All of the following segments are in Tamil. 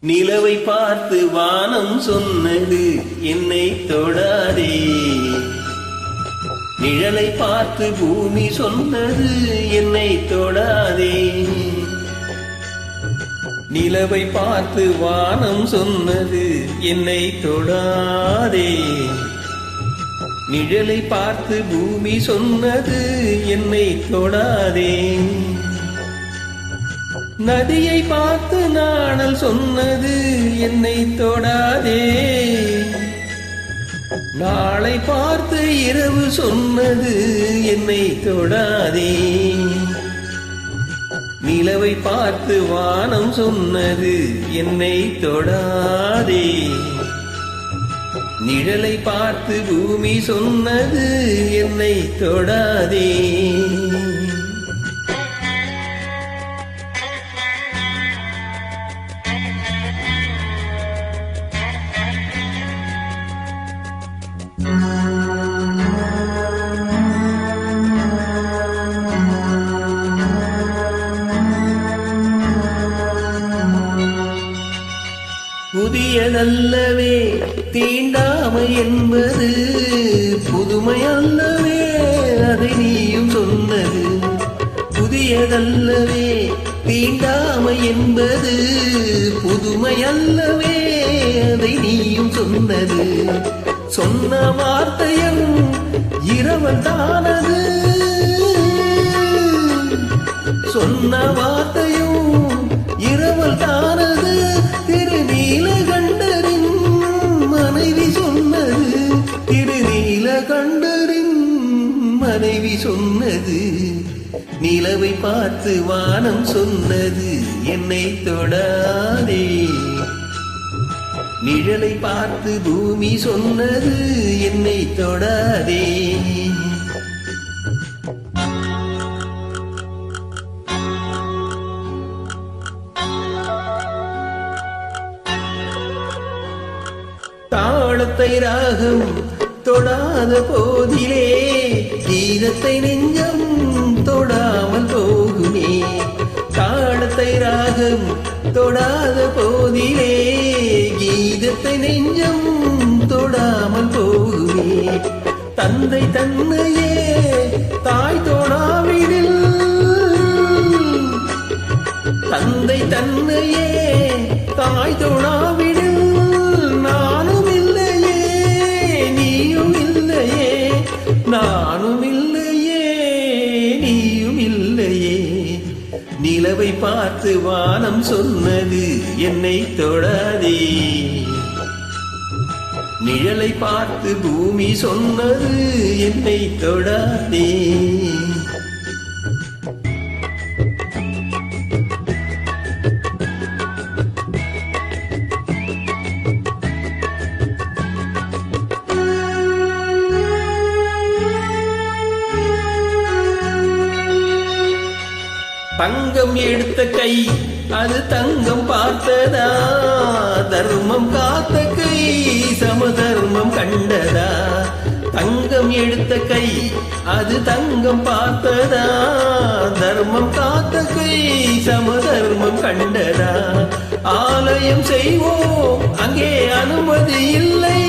நிலவை பார்த்து வானம் சொன்னது என்னை தொடாதே. நிழலை பார்த்து பூமி சொன்னது என்னை தொடாதே. நிலவை பார்த்து வானம் சொன்னது என்னை தொடாதே. நிழலை பார்த்து பூமி சொன்னது என்னை தொடாதே. நதியை பார்த்து நாணல் சொன்னது என்னை தொடாதே. நாளை பார்த்து இரவு சொன்னது என்னை தொடாதே. நிலவை பார்த்து வானம் சொன்னது என்னை தொடாதே. நிழலை பார்த்து பூமி சொன்னது என்னை தொடாதே. புதியதல்லவே தீண்டாமை என்பது, புதுமை அல்லவே அதை நீயும் சொன்னது. புதியதல்லவே தீண்டாமை என்பது, புதுமை அல்லவே அதை நீயும் சொன்னது. சொன்ன வார்த்தையும் இரவல் தானது. சொன்ன வார்த்தையும் இரவல் தானது. திருநீலகண்டரின் மனைவி சொன்னது. திருநீலகண்டரின் மனைவி சொன்னது. நிலவை பார்த்து வானம் சொன்னது என்னை தொடாதே. நிழலை பார்த்து பூமி சொன்னது என்னை தொடாதே. தாளத்தை ராகம் தொடாத போதிலே கீதத்தை நெஞ்சம் தொடாமல் போகுமே. தாளத்தை ராகம் தொடாத போதிலே கீதத்தை நெஞ்சம் தொடாமல் போகுமே. தந்தை தன்னையே தாய் தொடாவிடில், தந்தை தன்னையே தாய் தொடாவிடில் நானும் இல்லையே நீயும் இல்லையே. நானும் இல்லையே நீயும் இல்லையே. நிலவை பார்த்து வானம் சொன்னது என்னை தொடாதே. நிழலை பார்த்து பூமி சொன்னது என்னை தொடாதே. தங்கம் எடுத்த கை அது தங்கம் பார்த்ததா. தர்மம் காத்த கை சமதர்மம் கண்டதா. தங்கம் எடுத்த கை அது தங்கம் பார்த்ததா. தர்மம் காத்த கை சமதர்மம் கண்டதா. ஆலயம் செய்வோம் அங்கே அனுமதி இல்லை.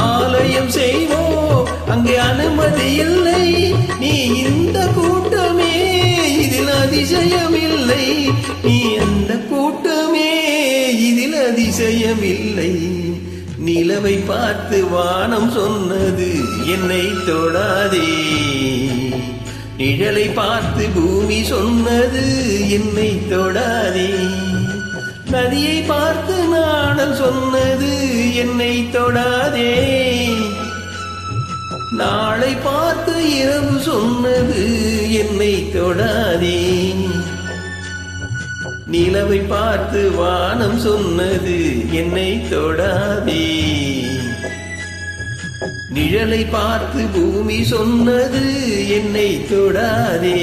ஆலயம் செய்வோம் அங்கே அனுமதி இல்லை. நீ இந்த கூட்டமே இதில் அதிசயமில்லை. நீ அந்த கூட்டமே இதில் அதிசயமில்லை. நிலவை பார்த்து வானம் சொன்னது என்னை தொடாதே. நிழலை பார்த்து பூமி சொன்னது என்னை தொடாதே. நதியை பார்த்து நாணல் சொன்னது என்னை தொடாதே. நாளை பார்த்து இரவு சொன்னது என்னை தொடாதே. நிலவை பார்த்து வானம் சொன்னது என்னை தொடாதே. நிழலை பார்த்து பூமி சொன்னது என்னை தொடாதே.